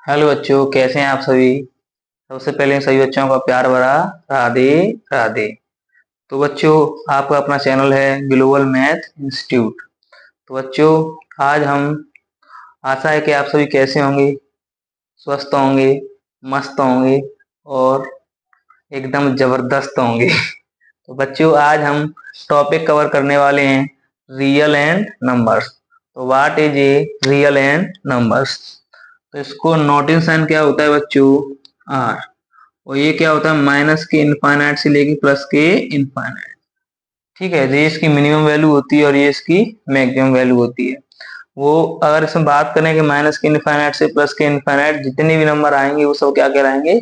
Hello बच्चों, कैसे हैं आप सभी। सबसे पहले सभी बच्चों का प्यार भरा राधे राधे। तो बच्चों, आपका अपना चैनल है ग्लोबल मैथ इंस्टीट्यूट। तो बच्चों, आज हम आशा है कि आप सभी कैसे होंगे, स्वस्थ होंगे, मस्त होंगे और एकदम जबरदस्त होंगे। तो बच्चों, आज हम टॉपिक कवर करने वाले हैं रियल एंड नंबर्स। तो what is a real and numbers. तो इसको नोटिंग साइन क्या होता है बच्चों, आर। और ये क्या होता है, माइनस के इनफाइनाइट से लेके प्लस के इनफाइनाइट। ठीक है, ये इसकी मिनिमम वैल्यू होती है और ये इसकी मैक्सिमम वैल्यू होती है। वो अगर इसमें बात करें कि माइनस के इनफाइनाइट से प्लस के इनफाइनाइट जितने भी नंबर आएंगे वो सब क्या कहलाएंगे,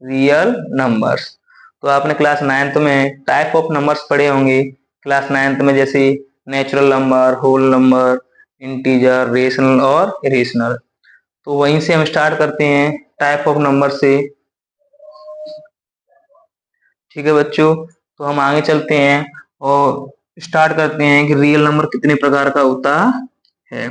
रियल नंबर्स। तो आपने क्लास 9th में टाइप ऑफ नंबर्स पढ़े होंगे। क्लास 9th में जैसे natural number, whole number, integer, rational और इरेशनल। तो वहीं से हम स्टार्ट करते हैं टाइप ऑफ नंबर से। ठीक है बच्चों, तो हम आगे चलते हैं और स्टार्ट करते हैं कि रियल नंबर कितने प्रकार का होता है।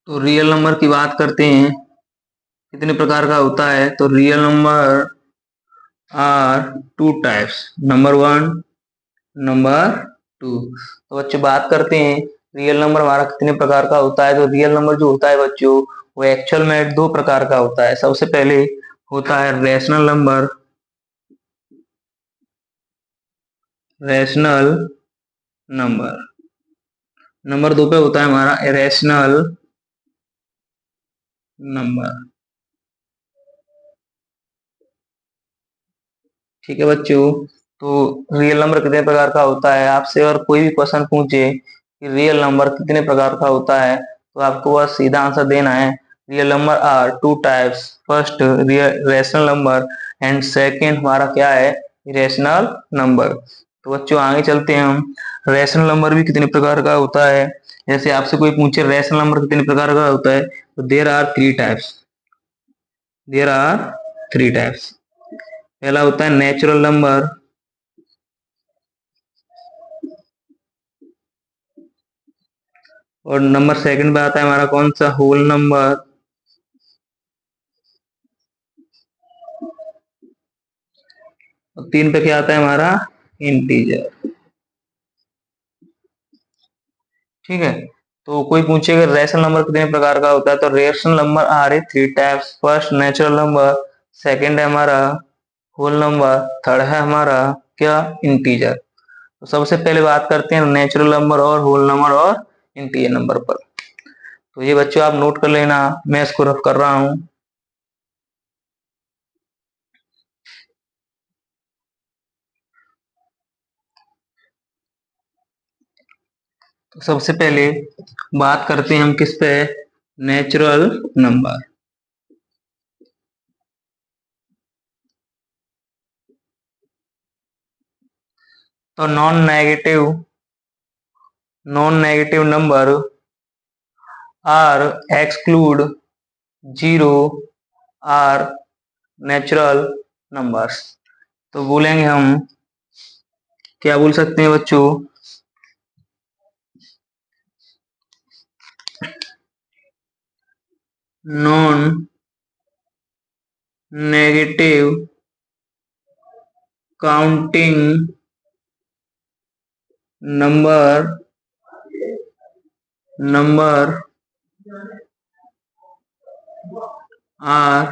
तो रियल नंबर की बात करते हैं कितने प्रकार का होता है। तो real number are two types, number 1, number 2। तो बच्चों बात करते हैं रियल नंबर हमारा कितने प्रकार का होता है। तो रियल नंबर जो होता है बच्चों, वो एक्चुअल में दो प्रकार का होता है। सबसे पहले होता है rational number, rational number. Number 2 पे होता है हमारा इरेशनल नंबर। ठीक है बच्चों, तो रियल नंबर कितने प्रकार का होता है, आपसे और कोई भी क्वेश्चन पूछे कि रियल नंबर कितने प्रकार का होता है तो आपको बस सीधा आंसर देना है real number are two types. First real rational number and second हमारा क्या है, इरेशनल नंबर। तो बच्चों आगे चलते हैं हम, रैशनल नंबर भी कितने प्रकार का होता है। जैसे आपसे कोई पूछे रैशनल नंबर कितने प्रकार का होता है, तो there are three types, there are three types. पहला होता है नेचुरल नंबर, और नंबर सेकंड पे आता है हमारा कौन सा, होल नंबर। और 3 पे क्या आता है हमारा, इंटीजर। ठीक है, तो कोई पूछेगा रैशनल नंबर कितने प्रकार का होता है, तो rational number are a three types. First natural number, second है हमारा होल नंबर, थर्ड है हमारा क्या, इंटीजर। तो सबसे पहले बात करते हैं नेचुरल नंबर और होल नंबर और इंटीजर नंबर पर। तो ये बच्चों आप नोट कर लेना, मैं इसको रफ कर रहा हूँ। तो सबसे पहले बात करते हैं हम किस पे, नेचुरल नंबर। तो non negative number are exclude zero are natural numbers. तो बोलेंगे हम, क्या बोल सकते हैं बच्चों, non negative counting number are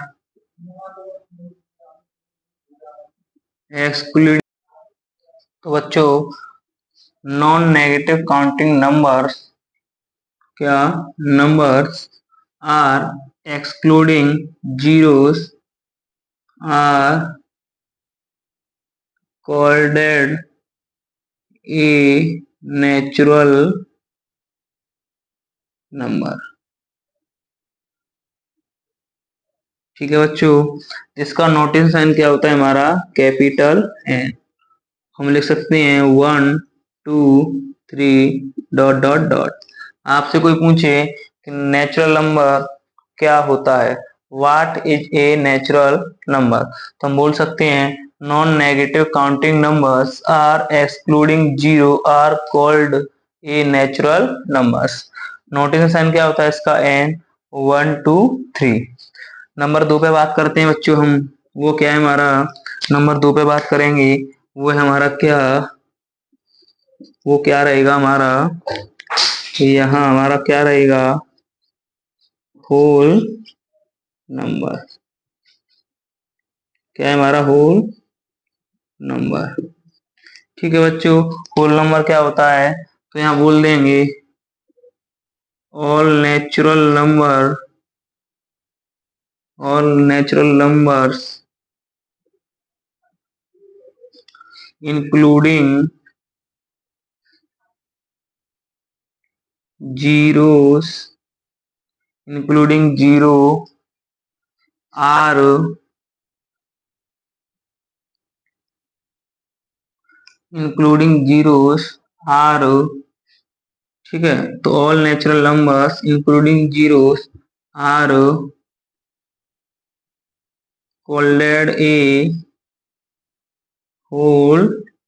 exclude. तो बच्चों नॉन नेगेटिव काउंटिंग नंबर्स, क्या, numbers are excluding zeros are called a natural number। ठीक है बच्चों, इसका नोटिस साइन क्या होता है हमारा, कैपिटल एन। हम लिख सकते हैं 1 2 3 डॉट डॉट डॉट। आपसे कोई पूछे कि नेचुरल नंबर क्या होता है, what is a natural number, तो हम बोल सकते हैं non negative counting numbers are excluding zero are called a natural numbers. Notation sign क्या होता है इसका, n, 1 2 3। नंबर 2 पे बात करते हैं बच्चों हम, वो क्या है हमारा, नंबर 2 पे बात करेंगे, वो है हमारा क्या, वो क्या रहेगा हमारा, यहाँ हमारा क्या रहेगा, होल नंबर। क्या है हमारा, होल नंबर। ठीक है बच्चों, होल नंबर क्या होता है, तो यहाँ बोल देंगे all natural number, all natural numbers including zeros, including zero are, including zeros are, ठीक है। तो all natural numbers including zeros are called a whole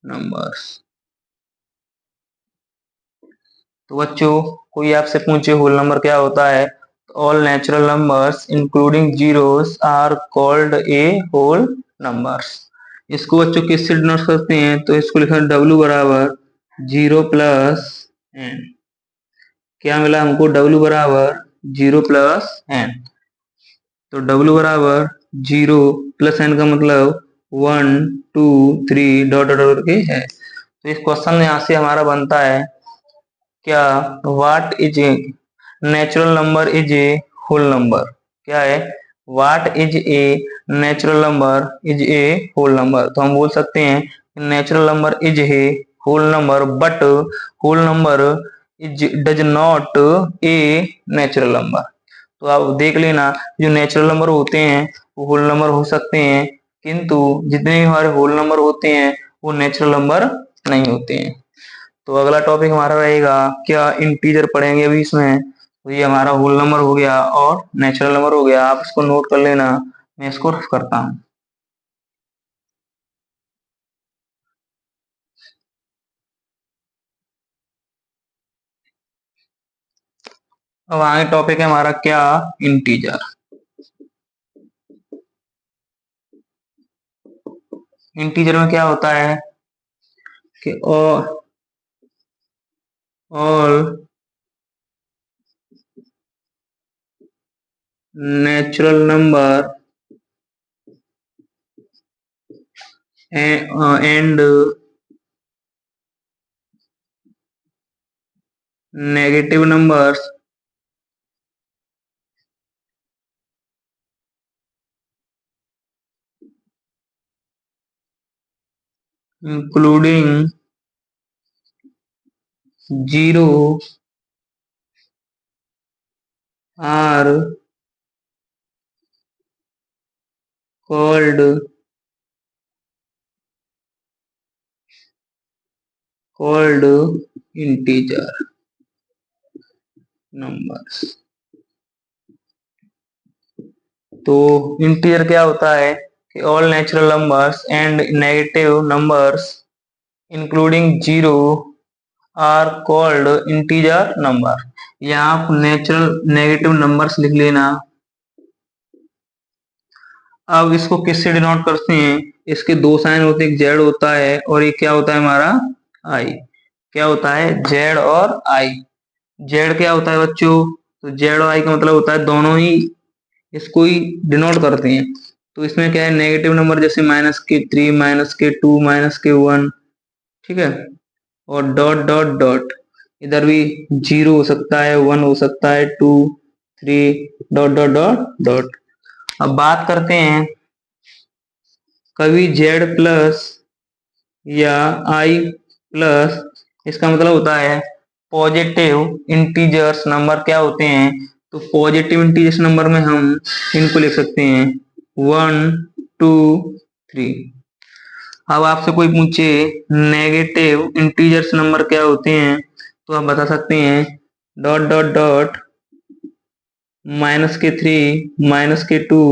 numbers. तो बच्चों कोई आपसे पूछे होल नंबर क्या होता है, all natural numbers including zeros are called a whole numbers. इसको बच्चों किससे डिनोट करते हैं, तो इसको लिखा W बराबर 0 प्लस एन। क्या मिला हमको, W बराबर 0 प्लस एन। तो W बराबर 0 प्लस एन का मतलब 1 2 3 डॉट डॉट करके है। तो इस क्वेश्चन में यहाँ से हमारा बनता है क्या, what is a natural number is a whole number. क्या है, what is a natural number is a whole number. तो हम बोल सकते हैं natural number is a whole number but whole number is does not a natural number. तो आप देख लेना, जो नेचुरल नंबर होते हैं वो होल नंबर हो सकते हैं, किंतु जितने भी हमारे होल नंबर होते हैं वो नेचुरल नंबर नहीं होते हैं। तो अगला टॉपिक हमारा रहेगा क्या, इंटीजर पढ़ेंगे अभी इसमें। तो ये हमारा होल नंबर हो गया और नेचुरल नंबर हो गया, आप इसको नोट कर लेना, मैं इसको रफ करता हूँ। अब आगे टॉपिक है हमारा क्या, इंटीजर। इंटीजर में क्या होता है कि all natural number and negative numbers including zero are called integer numbers. तो इंटीजर क्या होता है कि all natural numbers and negative numbers including zero are called integer number. यहाँ आप नेचुरल नेगेटिव नंबर्स लिख लेना। अब इसको किससे डिनोट करते हैं, इसके दो साइन होते हैं, एक जेड होता है और एक क्या होता है हमारा, आई। क्या होता है, जेड और आई। जेड क्या होता है बच्चों, तो जेड और आई का मतलब होता है दोनों ही इसको ही डिनोट करते हैं। तो इसमें क्या है, नेगेटिव नंबर जैसे -3 -2 -1, ठीक है। और डॉट डॉट डॉट, इधर भी 0 हो सकता है, 1 हो सकता है, 2 3 डॉट डॉट डॉट डॉट। अब बात करते हैं कभी जेड प्लस या आई प्लस, इसका मतलब होता है पॉजिटिव इंटीजर्स नंबर क्या होते हैं। तो पॉजिटिव इंटीजर्स नंबर में हम इनको लिख सकते हैं 1 2 3। अब आपसे कोई पूछे नेगेटिव इंटीजर्स नंबर क्या होते हैं, तो आप बता सकते हैं डॉट डॉट डॉट -3 -2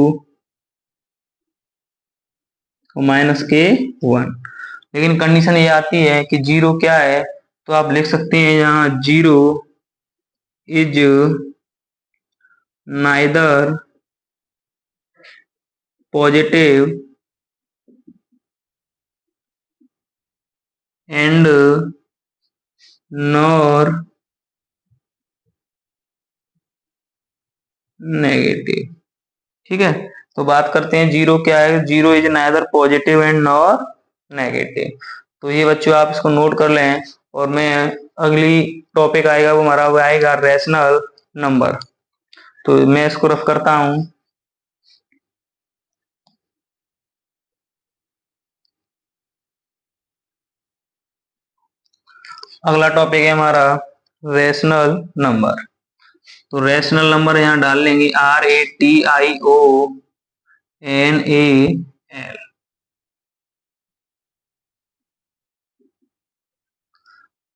और -1। लेकिन कंडीशन ये आती है कि जीरो क्या है, तो आप लिख सकते हैं यहाँ zero is neither positive and nor negative. ठीक है, तो बात करते हैं जीरो क्या है। Zero is neither positive and nor negative. तो ये बच्चों आप इसको नोट कर लें, और मैं अगली टॉपिक आएगा वो हमारा वो आएगा रैशनल नंबर। तो मैं इसको रफ करता हूं। अगला टॉपिक है हमारा रैशनल नंबर। तो रैशनल नंबर यहाँ डाल लेंगे RATIONAL।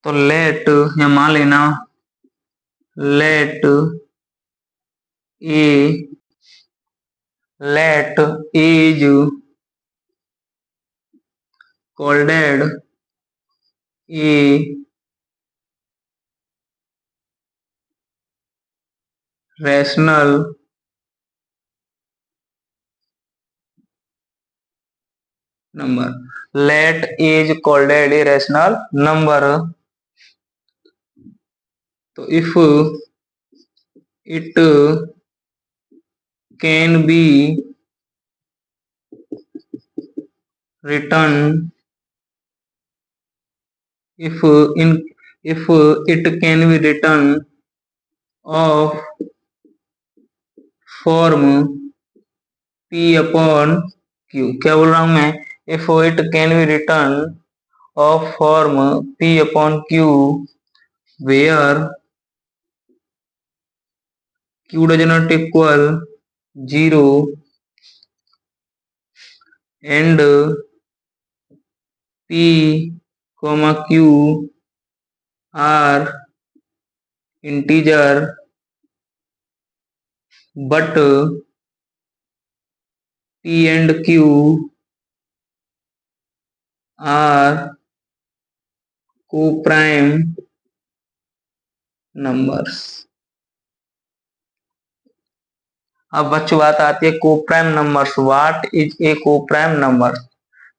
तो लेट या मान लेना let a let is called a rational number। let is called a rational number। तो if it can be written if in if it can be written of form p upon q। क्या बोल रहा हूं मैं? if it can be written of form p upon q where q does not equal 0 and p comma q are integer but p and q are co-prime numbers। अब बच्चों बात आती है coprime numbers. What is a coprime number?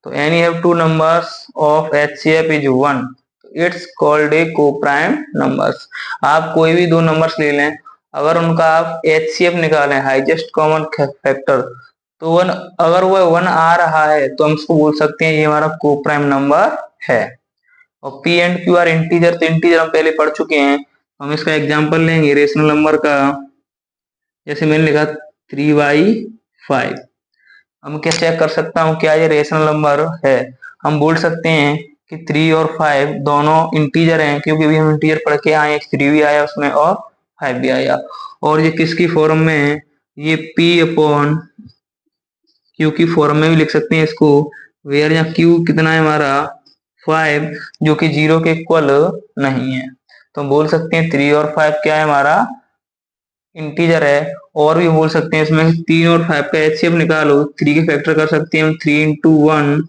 तो any have two numbers of HCF is 1, it's called a coprime numbers. आप कोई भी दो नंबर्स ले लें, अगर उनका आप HCF निकालें, हाईएस्ट कॉमन फैक्टर, तो वन, अगर वो 1 आ रहा है तो हम उसको बोल सकते हैं ये हमारा को-प्राइम नंबर है। और P and Q are integer, तो इंटीजर हम पहले पढ़ चुके हैं। हम इसका एग्जांपल लेंगे रेशनल नंबर का। जैसे मैंने लिखा 3/5। हम क्या चेक कर सकता हूँ क्या ये रेशनल नंबर है? हम बोल सकते हैं कि 3 और 5 दोनों इंटीजर हैं, क्योंकि अभी हम इंटीजर पढ़ के आए, 3 भी आया उसमें और 5 भी आया। और ये किसकी फॉर्म में है? ये P अपॉन Q की फॉर्म में भी लिख सकते हैं इसको। वेयर यहाँ Q कितना है हमारा 5, जो कि 0 के इक्वल नहीं है। तो हम बोल सकते हैं 3 और 5 क्या है हमारा इंटीजर है। और भी बोल सकते हैं इसमें 3 और 5 का HCF निकालो। 3 के फैक्टर कर सकते हैं हम 3 इंटू 1,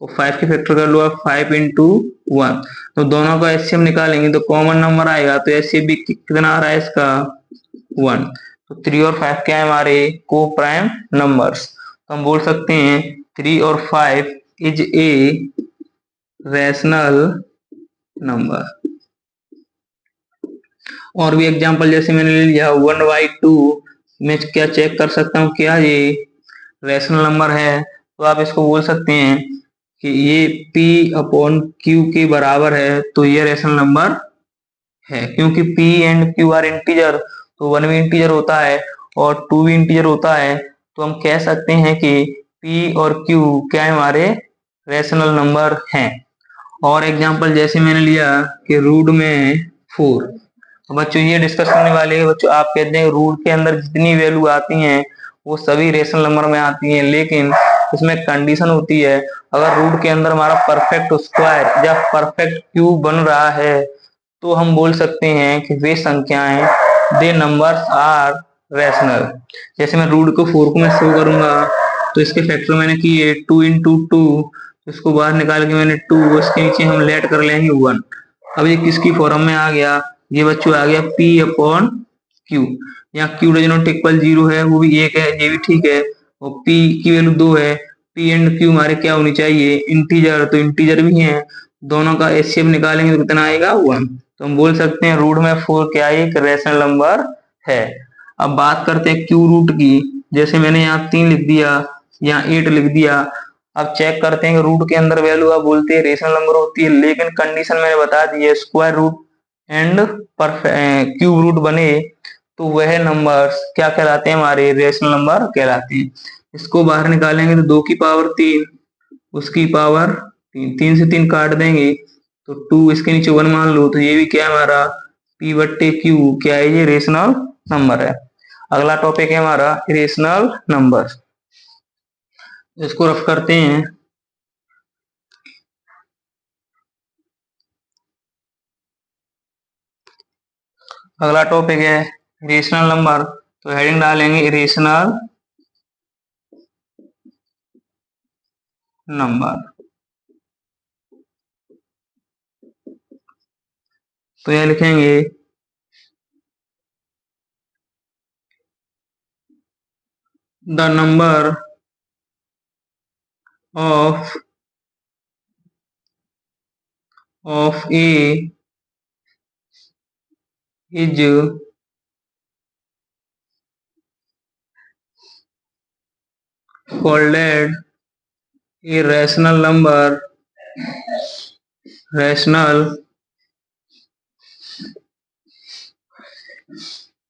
और 5 के फैक्टर कर लो आप 5 इंटू 1। तो दोनों का HCF निकालेंगे तो कॉमन नंबर आएगा। तो HCF भी कितना आ रहा है इसका 1। तो 3 और 5 क्या है हमारे को प्राइम नंबर्स। तो हम बोल सकते हैं 3 और 5 इज ए रैशनल नंबर। और भी एग्जांपल जैसे मैंने ले लिया 1/2, मैं क्या चेक कर सकता हूँ क्या ये रैशनल नंबर है? तो आप इसको बोल सकते हैं कि ये P अपॉन Q के बराबर है, तो ये रैशनल नंबर है। क्योंकि P and Q are integer, तो 1 भी इंटीजर होता है और 2 भी इंटीजर होता है। तो हम कह सकते हैं कि P और Q क्या है हमारे रैशनल नंबर हैं। और एग्जांपल जैसे मैंने लिया कि रूट में 4। तो बच्चों ये डिस्कस करने वाले हैं बच्चों, आप कहते हैं रूट के अंदर जितनी वैल्यू आती हैं वो सभी रेशनल नंबर में आती हैं, लेकिन इसमें कंडीशन होती है। अगर रूट के अंदर हमारा परफेक्ट स्क्वायर या परफेक्ट क्यूब बन रहा है तो हम बोल सकते हैं कि वे संख्याएं, दे नंबर्स आर रैशनल। जैसे मैं रूट को 4 को मैं शो करूंगा, तो इसके फैक्टर मैंने किए 2 इंटू 2, इसको बाहर निकाल के मैंने 2, उसके नीचे हम लेट कर लेंगे 1। अब ये किसकी फॉर्म में आ गया? ये बच्चों आ गया P अपॉन Q। यहाँ Q डज नॉट इक्वल 0 है, वो भी 1 है, ये भी ठीक है। और P की वैल्यू 2 है। P एंड Q हमारे क्या होनी चाहिए, इंटीजर, तो इंटीजर भी है। दोनों का एचसीएफ निकालेंगे तो कितना आएगा, 1। तो हम बोल सकते हैं रूट में 4 क्या है, एक रेशनल नंबर है। अब बात करते हैं Q रूट की। जैसे मैंने यहाँ 3 लिख दिया, यहाँ 8 लिख दिया। अब चेक करते हैं कि रूट के अंदर वैल्यू आप बोलते हैं रेशनल नंबर होती है, लेकिन कंडीशन मैंने बता दी है, square root and cube root बने तो वह नंबर्स क्या कहलाते हैं, हमारे रेशनल नंबर कहलाते हैं। इसको बाहर निकालेंगे तो 2 की पावर 3, उसकी पावर 3, 3 से 3 काट देंगे तो 2, इसके नीचे 1 मान लो, तो ये भी क्या है हमारा P बट्टे Q, क्या है ये रेशनल नंबर है। अगला टॉपिक है हमारा इरेशनल नंबर, इसको रफ करते हैं। अगला टॉपिक है इरेशनल नंबर, तो हेडिंग डालेंगे इरेशनल नंबर। तो यह लिखेंगे the number of A is called a rational number, rational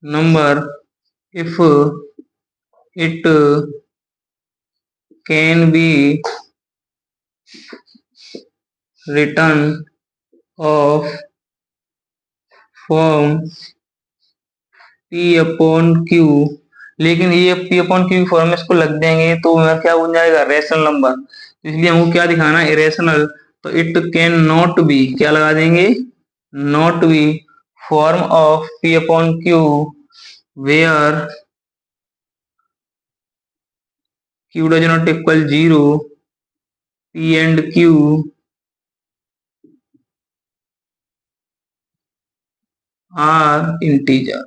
number if it can be written of form P upon Q। लेकिन ये P अपॉन Q फॉर्म में इसको लग देंगे तो क्या बन जाएगा, रेशनल नंबर। इसलिए हमको क्या दिखाना है, इरेशनल। तो इट कैन नॉट बी, क्या लगा देंगे, not be form of P upon Q where Q does not equal 0, P and Q are integer.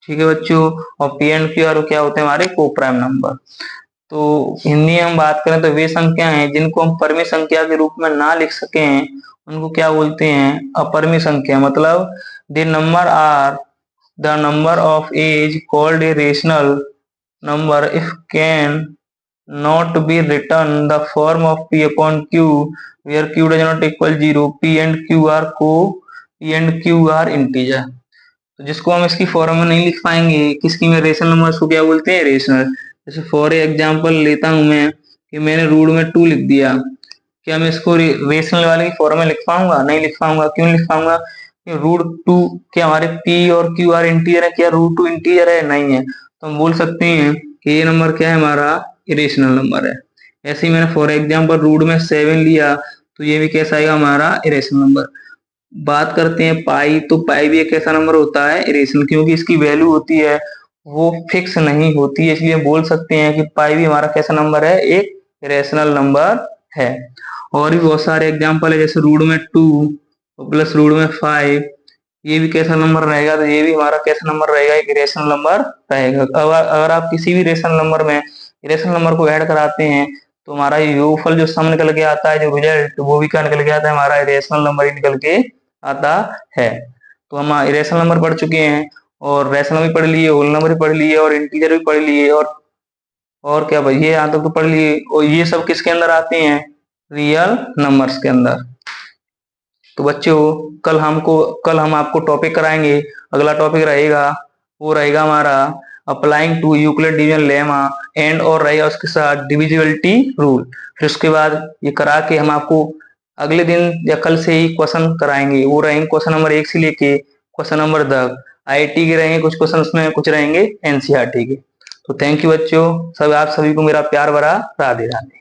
ठीक है बच्चों, और P एंड Q आर क्या होते हैं, हमारे को प्राइम नंबर। तो हिंदी में हम बात करें तो वे संख्या हैं जिनको हम परिमेय संख्या के रूप में ना लिख सके हैं, उनको क्या बोलते हैं, अपरिमेय संख्या। मतलब the number are the number of as called a rational number if can not be written the form of P upon Q where Q does not equal 0, P and Q are P and Q are integer। तो जिसको हम इसकी form में नहीं लिख पाएंगे, किसकी में रेशनल नंबर, उसको क्या बोलते हैं, रेशनल। जैसे फॉर एग्जांपल लेता हूं मैं कि मैंने रूट में 2 लिख दिया, क्या मैं इसको रेशनल वाले की फॉर्म में लिख पाऊंगा, नहीं लिख पाऊंगा। क्यों लिख पाऊंगा, रूट 2 क्या हमारे P और Q आर इंटीजर है, क्या रूट 2 इंटीजर है, नहीं है। तो हम बोल सकते हैं कि ये नंबर क्या है, हमारा इरेशनल नंबर है। ऐसे ही मैंने फॉर एग्जांपल रूट में 7 लिया तो ये भी कैसा आएगा, हमारा इरेशनल नंबर। बात करते हैं पाई, तो पाई भी एक ऐसा नंबर होता है इरेशनल, क्योंकि इसकी वैल्यू होती है वो फिक्स नहीं होती है, इसलिए बोल सकते हैं कि पाई भी हमारा कैसा नंबर है, एक इरेशनल नंबर है। और भी बहुत सारे एग्जांपल है, जैसे रूट में 2 प्लस रूट में 5, ये भी कैसा नंबर रहेगा, तो ये भी हमारा कैसा नंबर रहेगा, एक इरेशनल नंबर रहेगा। अगर आप किसी भी रेशनल नंबर में इरेशनल नंबर को ऐड कराते हैं तो हमारा योगफल जो सम निकल के आता है, जो रिजल्ट, वो भी क्या निकल के आता है, हमारा इरेशनल नंबर ही निकल के आता है। तो हम इरेशनल नंबर पढ़ चुके हैं, और रेशनल भी पढ़ लिए, होल नंबर भी पढ़ लिए, और इंटीजर भी पढ़ लिए, और क्या भाई, ये यहाँ तक तो पढ़ लिए। और ये सब किसके अंदर आते हैं, रियल नंबर्स के अंदर। तो बच्चों कल हम आपको टॉपिक कराएंगे। अगला टॉपिक रहेगा, वो रहेगा हमारा applying to Euclid division lemma and, और रहेगा उसके साथ डिविजिबिलिटी रूल। फिर उसके बाद ये करा के हम आपको अगले दिन या कल से ही क्वेश्चन कराएंगे। वो रहेंगे क्वेश्चन नंबर 1 से लेके क्वेश्चन नंबर 10। आईआईटी के रहेंगे कुछ क्वेश्चन, उसमें कुछ रहेंगे एनसीईआरटी के। तो थैंक यू बच्चों, सब आप सभी को मेरा प्यार भरा राधे राधे।